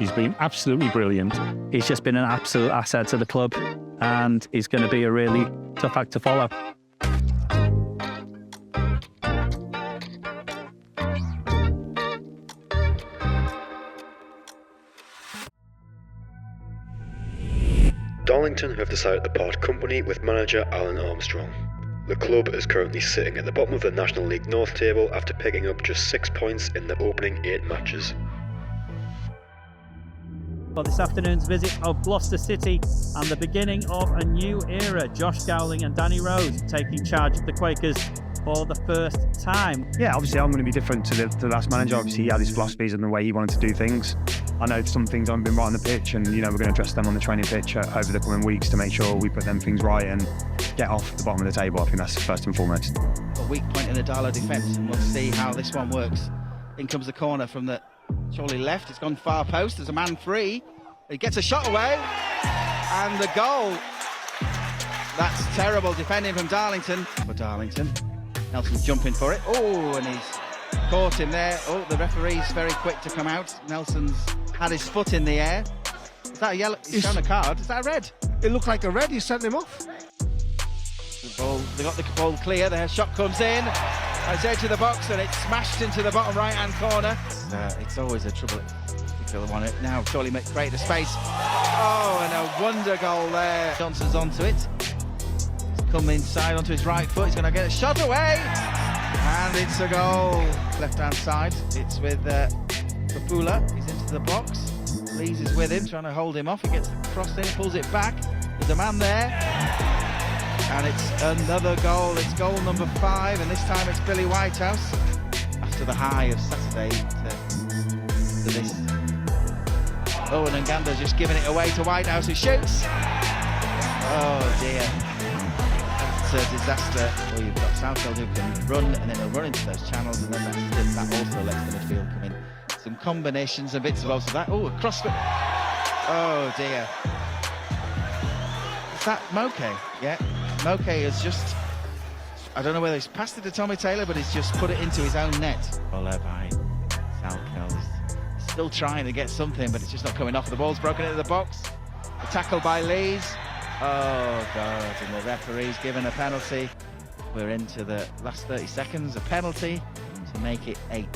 He's been absolutely brilliant. He's just been an absolute asset to the club, and he's going to be a really tough act to follow. Darlington have decided to part company with manager Alan Armstrong. The club is currently sitting at the bottom of the National League North table after picking up just 6 points in the opening 8 matches. For this afternoon's visit of Gloucester City and the beginning of a new era. Josh Gowling and Danny Rose taking charge of the Quakers for the first time. Yeah, obviously I'm going to be different to the last manager. Obviously he had his philosophies and the way he wanted to do things. I know some things haven't been right on the pitch, and we're going to address them on the training pitch over the coming weeks to make sure we put them things right and get off the bottom of the table. I think that's first and foremost. A weak point in the Darlow defence, and we'll see how this one works. In comes the corner from the surely left. It's gone far post. There's a man free. He gets a shot away, and the goal. That's terrible defending from Darlington. For Darlington, Nelson's jumping for it. Oh, and he's caught him there. Oh, the referee's very quick to come out. Nelson's had his foot in the air. Is that a yellow? He's shown a card. Is that a red? It looked like a red. He sent him off. The ball. They got the ball clear. The shot comes in. It's edge of the box, and it's smashed into the bottom right-hand corner. It's always a trouble. One it now. Surely create a space. Oh, and a wonder goal there. Johnson's onto it. He's come inside onto his right foot. He's going to get a shot away, and it's a goal. Left-hand side. It's with Papula. He's into the box. Lees is with him, trying to hold him off. He gets the cross in, pulls it back. There's a man there, and it's another goal. It's goal number 5, and this time it's Billy Whitehouse. After the high of Saturday to this. Oh, and Nganda's just giving it away to Whitehouse, who shoots. Oh dear, that's a disaster. Well, you've got Southfield who can run, and then he'll run into those channels, and then that also lets the midfield come in. Some combinations and bits of both of that. Oh, a crossfit. Oh dear. Is that Moke? Yeah, Moke has just, I don't know whether he's passed it to Tommy Taylor, but he's just put it into his own net. Followed by Salkel. Still trying to get something, but it's just not coming off. The ball's broken into the box. The tackle by Lees. Oh God, and the referee's given a penalty. We're into the last 30 seconds. A penalty to make it 8.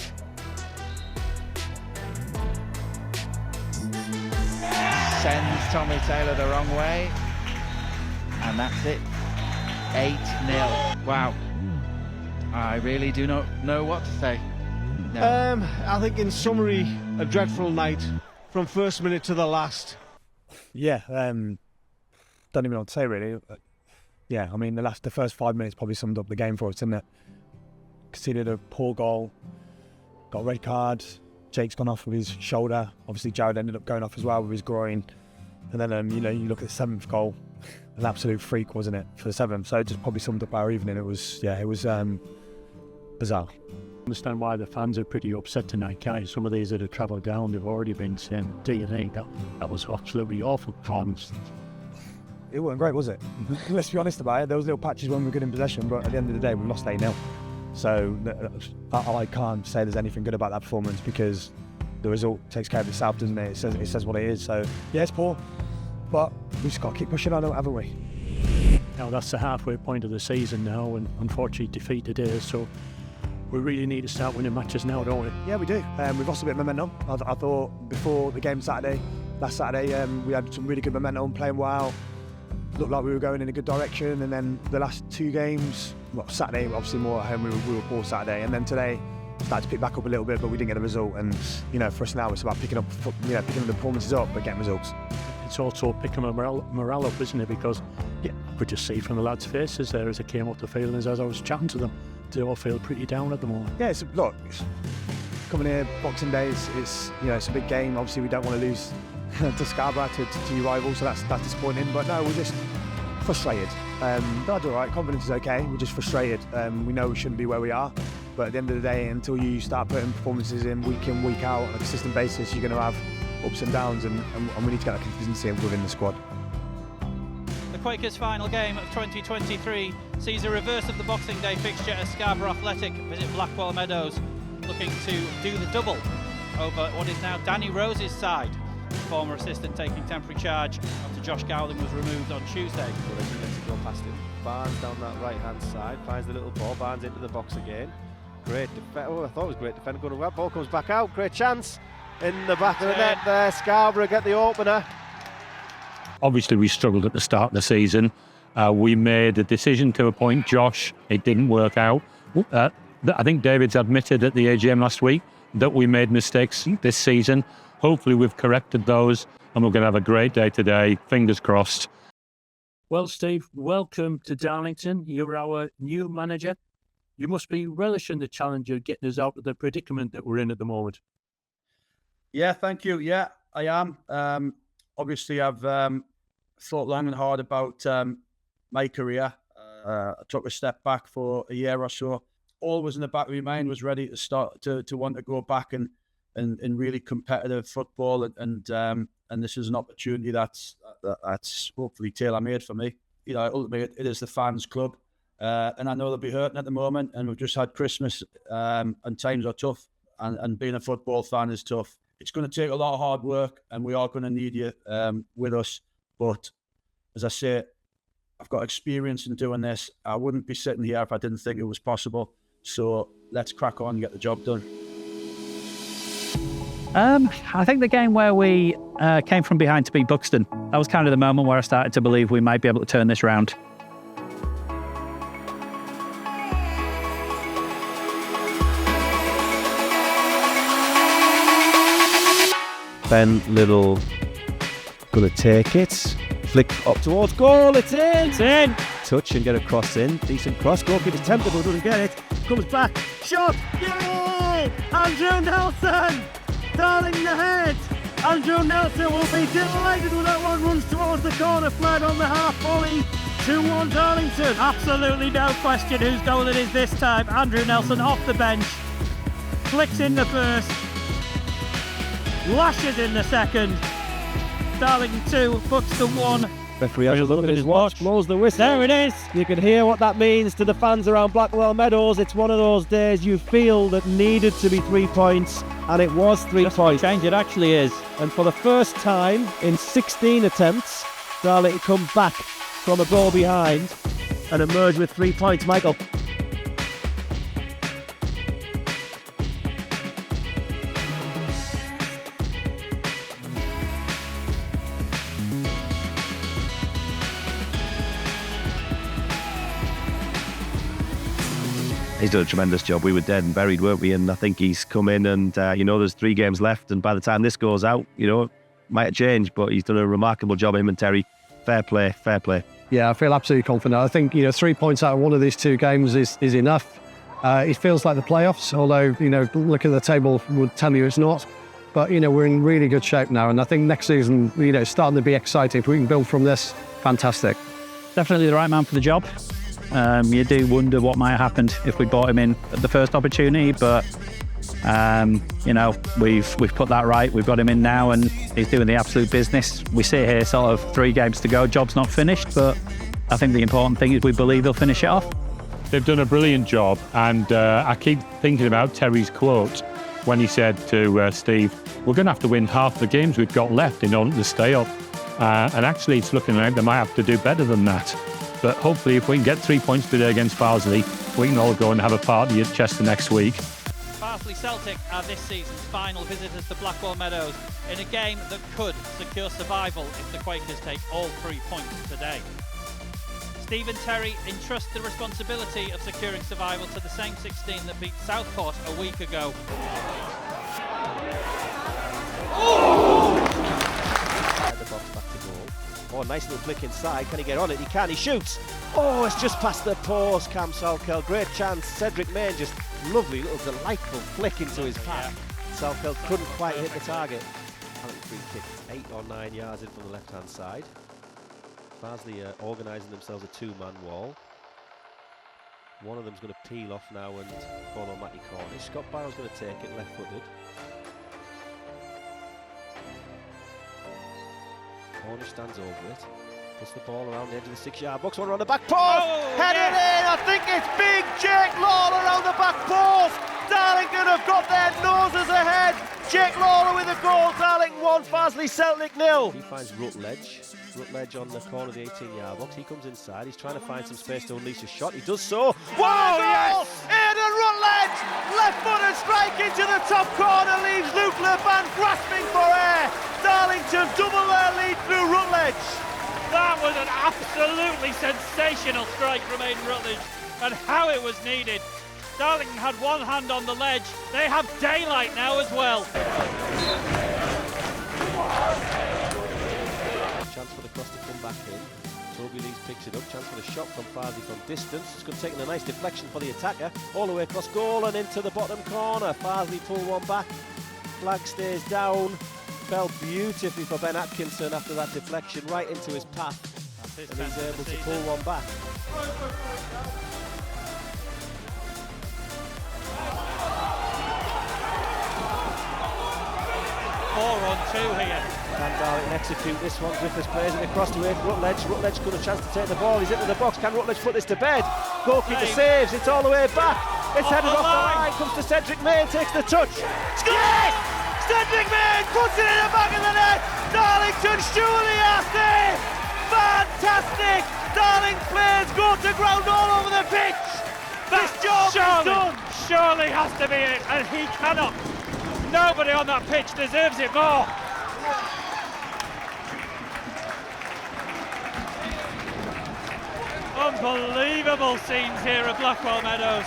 Sends Tommy Taylor the wrong way, and that's it. 8-0. Wow. I really do not know what to say. No. I think in summary, a dreadful night from first minute to the last. Yeah, don't even know what to say really. Yeah, I mean the first 5 minutes probably summed up the game for us, didn't it? Conceded a poor goal, got a red card. Jake's gone off with his shoulder. Obviously Jared ended up going off as well with his groin. And then you look at the 7th goal, an absolute freak, wasn't it, for the 7th? So it just probably summed up our evening. It was bizarre. I understand why the fans are pretty upset tonight, guys. Some of these that have travelled down, they've already been saying, do you think that was absolutely awful performance? It wasn't great, was it? Let's be honest about it. There was little patches when we were good in possession, but at the end of the day, we lost 8-0. So I can't say there's anything good about that performance because the result takes care of itself, doesn't it? It says what it is. So yeah, it's poor, but we just got to keep pushing on, haven't we? Now that's the halfway point of the season now, and unfortunately defeat today. So we really need to start winning matches now, don't we? Yeah, we do. We've lost a bit of momentum. I thought before the game last Saturday, we had some really good momentum, playing well. Looked like we were going in a good direction, and then the last 2 games, well, Saturday obviously more at home, we were poor Saturday, and then today started to pick back up a little bit, but we didn't get the result. And for us now, it's about picking up the performances up, but getting results. It's also picking morale up, isn't it? Because I could just see from the lads' faces there as they came up the field, and as I was chatting to them, they all feel pretty down at the moment. Yeah, look, coming here, Boxing Day, it's a big game. Obviously, we don't want to lose to Scarborough, to your rival, so that's disappointing. But no, we're just frustrated. That's all right. Confidence is okay. We're just frustrated. We know we shouldn't be where we are, but at the end of the day, until you start putting performances in, week out on a consistent basis, you're going to have ups and downs, and we need to get that consistency within the squad. The Quakers' final game of 2023 sees a reverse of the Boxing Day fixture as Scarborough Athletic visit Blackwell Meadows, looking to do the double over what is now Danny Rose's side. former assistant taking temporary charge after Josh Gowling was removed on Tuesday. Well, he lets it go past him. Barnes down that right-hand side, finds the little ball. Barnes into the box again. Great defence. Oh, I thought it was great defender going to that. Ball comes back out. Great chance in the back of the net there. Scarborough get the opener. Obviously, we struggled at the start of the season. We made a decision to appoint Josh. It didn't work out. I think David's admitted at the AGM last week that we made mistakes this season. Hopefully, we've corrected those, and we're going to have a great day today. Fingers crossed. Well, Steve, welcome to Darlington. You're our new manager. You must be relishing the challenge of getting us out of the predicament that we're in at the moment. Yeah, thank you. Yeah, I am. Obviously, I've thought long and hard about my career. I took a step back for a year or so. Always in the back of my mind was ready to start to want to go back and really competitive football, and this is an opportunity that's hopefully tailor-made for me. You know, ultimately it is the fans' club, and I know they'll be hurting at the moment. And we've just had Christmas, and times are tough, and being a football fan is tough. It's going to take a lot of hard work, and we are going to need you with us. But as I say, I've got experience in doing this. I wouldn't be sitting here if I didn't think it was possible. So let's crack on and get the job done. I think the game where we came from behind to beat Buxton, that was kind of the moment where I started to believe we might be able to turn this round. Ben Little gonna take it. Flick up towards goal. It's in. It's in. Touch and get a cross in. Decent cross. Goalkeeper's tempted but doesn't get it. Comes back. Shot. Yay! Andrew Nelson! Darling ahead! Andrew Nelson will be delighted when that one runs towards the corner flag on the half volley. 2-1 Darlington. Absolutely no question whose goal it is this time. Andrew Nelson off the bench. Flicks in the first. Lashes in the second. Darlington 2, Buxton 1. Referee has a look at his watch, blows the whistle. There it is. You can hear what that means to the fans around Blackwell Meadows. It's one of those days you feel that needed to be 3 points, and it was 3 points. Change it actually is. And for the first time in 16 attempts, Darlington come back from a ball behind and emerge with 3 points. Michael. He's done a tremendous job. We were dead and buried, weren't we? And I think he's come in and, there's 3 games left. And by the time this goes out, it might have changed. But he's done a remarkable job, him and Terry. Fair play, fair play. Yeah, I feel absolutely confident. I think, 3 points out of one of these 2 games is enough. It feels like the playoffs, although, look at the table would tell you it's not. But, we're in really good shape now. And I think next season, it's starting to be exciting. If we can build from this, fantastic. Definitely the right man for the job. You do wonder what might have happened if we brought him in at the first opportunity, but we've put that right. We've got him in now, and he's doing the absolute business. We sit here sort of 3 games to go. Job's not finished, but I think the important thing is we believe he'll finish it off. They've done a brilliant job, and I keep thinking about Terry's quote when he said to Steve, "We're going to have to win half the games we've got left in order to stay up." And actually, it's looking like they might have to do better than that. But hopefully, if we can get 3 points today against Farsley, we can all go and have a party at Chester next week. Farsley Celtic are this season's final visitors to Blackwell Meadows in a game that could secure survival if the Quakers take all 3 points today. Steve and Terry entrust the responsibility of securing survival to the same 16 that beat Southport a week ago. The box back to goal. Oh, nice little flick inside. Can he get on it? He can. He shoots. Oh, it's just past the post. Cam Salkeld. Great chance. Cedric Main just lovely little delightful flick into his path. Salkeld couldn't quite hit the target. Free kick 8 or 9 yards in from the left-hand side. Farsley organising themselves a 2-man wall. One of them's going to peel off now and follow Matty Cornish. Scott Barrow's going to take it left-footed. Cornish stands over it. Puts the ball around the edge of the 6-yard box. One around the back post. Headed in. I think it's big Jake Lawler around the back post. Darlington have got their noses ahead. Jake Lawler with a goal. Darlington 1, Farsley Celtic 0. He finds Rutledge on the corner of the 18-yard box. He comes inside. He's trying to find some space to unleash a shot. He does so. Wow, yes! Aidan Rutledge, left-footed strike into the top corner, leaves Luke Leban grasping for air. Darlington double their lead through Rutledge. That was an absolutely sensational strike from Aidan Rutledge, and how it was needed. Darlington had one hand on the ledge. They have daylight now as well. Chance for the cross to come back in. Toby Lees picks it up. Chance for the shot from Farsley from distance. It's good, taking a nice deflection for the attacker. All the way across goal and into the bottom corner. Farsley pull one back. Flag stays down. Fell beautifully for Ben Atkinson after that deflection right into his path. And he's able to pull one back. 4-on-2 here. Can Darlington execute this one? Griffiths plays it across to Rutledge. Rutledge got a chance to take the ball. He's into the box. Can Rutledge put this to bed? Goalkeeper saves. It's all the way back. It's headed off the line. Comes to Cedric Main. Takes the touch. Yes! Cedric Main puts it in the back of the net. Darlington surely are safe. Fantastic. Darling players go to ground all over the pitch. This job is done. Surely has to be it, and he cannot. Nobody on that pitch deserves it more. Unbelievable scenes here at Blackwell Meadows.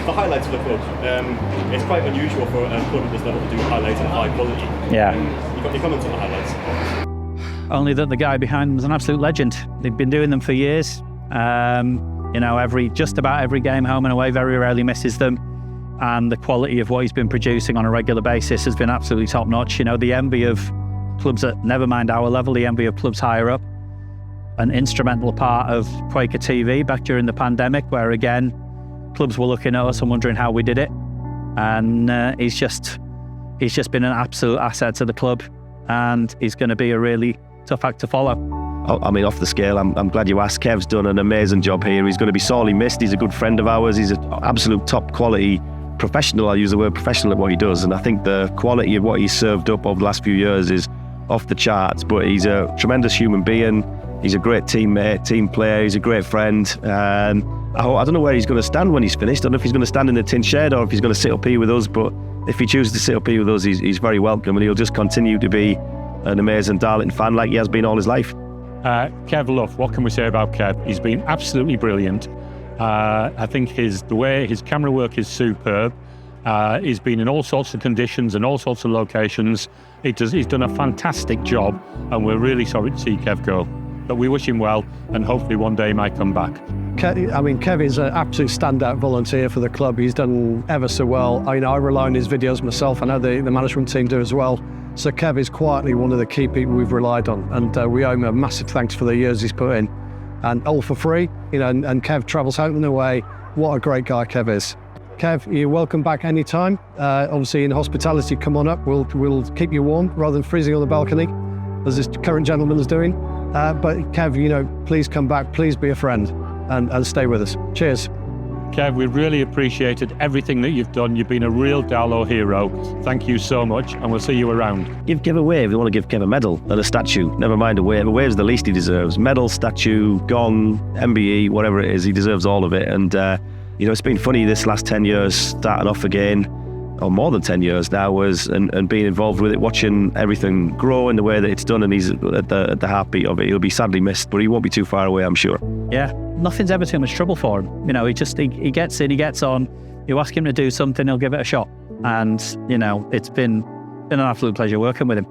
The highlights of the club. It's quite unusual for a club at this level to do highlights of high quality. Yeah. You've got your comments on the highlights? Only that the guy behind them is an absolute legend. They've been doing them for years. Just about every game, home and away, very rarely misses them. And the quality of what he's been producing on a regular basis has been absolutely top notch. You know, the envy of clubs at, never mind our level, the envy of clubs higher up. An instrumental part of Quaker TV back during the pandemic, where again, clubs were looking at us and wondering how we did it. And he's just been an absolute asset to the club, and he's going to be a really tough act to follow. I mean, off the scale, I'm glad you asked. Kev's done an amazing job here. He's going to be sorely missed. He's a good friend of ours. He's an absolute top quality professional. I use the word professional at what he does. And I think the quality of what he's served up over the last few years is off the charts. But he's a tremendous human being. He's a great teammate, team player. He's a great friend. And I don't know where he's going to stand when he's finished. I don't know if he's going to stand in the tin shed or if he's going to sit up here with us. But if he chooses to sit up here with us, he's very welcome, and he'll just continue to be an amazing Darlington fan like he has been all his life. Kev Luff, what can we say about Kev? He's been absolutely brilliant. I think the way his camera work is superb. He's been in all sorts of conditions and all sorts of locations. He's done a fantastic job, and we're really sorry to see Kev go. But we wish him well, and hopefully one day he might come back. Kev is an absolute standout volunteer for the club. He's done ever so well. I rely on his videos myself. I know the management team do as well. So Kev is quietly one of the key people we've relied on, and we owe him a massive thanks for the years he's put in, and all for free. And Kev travels out and away. What a great guy Kev is. Kev, you're welcome back anytime. Obviously in hospitality, come on up. We'll keep you warm rather than freezing on the balcony, as this current gentleman is doing. But Kev, please come back. Please be a friend and stay with us. Cheers. Kev, we really appreciated everything that you've done. You've been a real Darlow hero. Thank you so much, and we'll see you around. Give Kev a wave. You want to give Kev a medal and a statue. Never mind a wave. A wave's the least he deserves. Medal, statue, gong, MBE, whatever it is, he deserves all of it. And, it's been funny this last 10 years, starting off again, or more than 10 years now, and being involved with it, watching everything grow in the way that it's done, and he's at the heartbeat of it. He'll be sadly missed, but he won't be too far away, I'm sure. Yeah, nothing's ever too much trouble for him. He gets in, he gets on. You ask him to do something, he'll give it a shot. And, it's been an absolute pleasure working with him.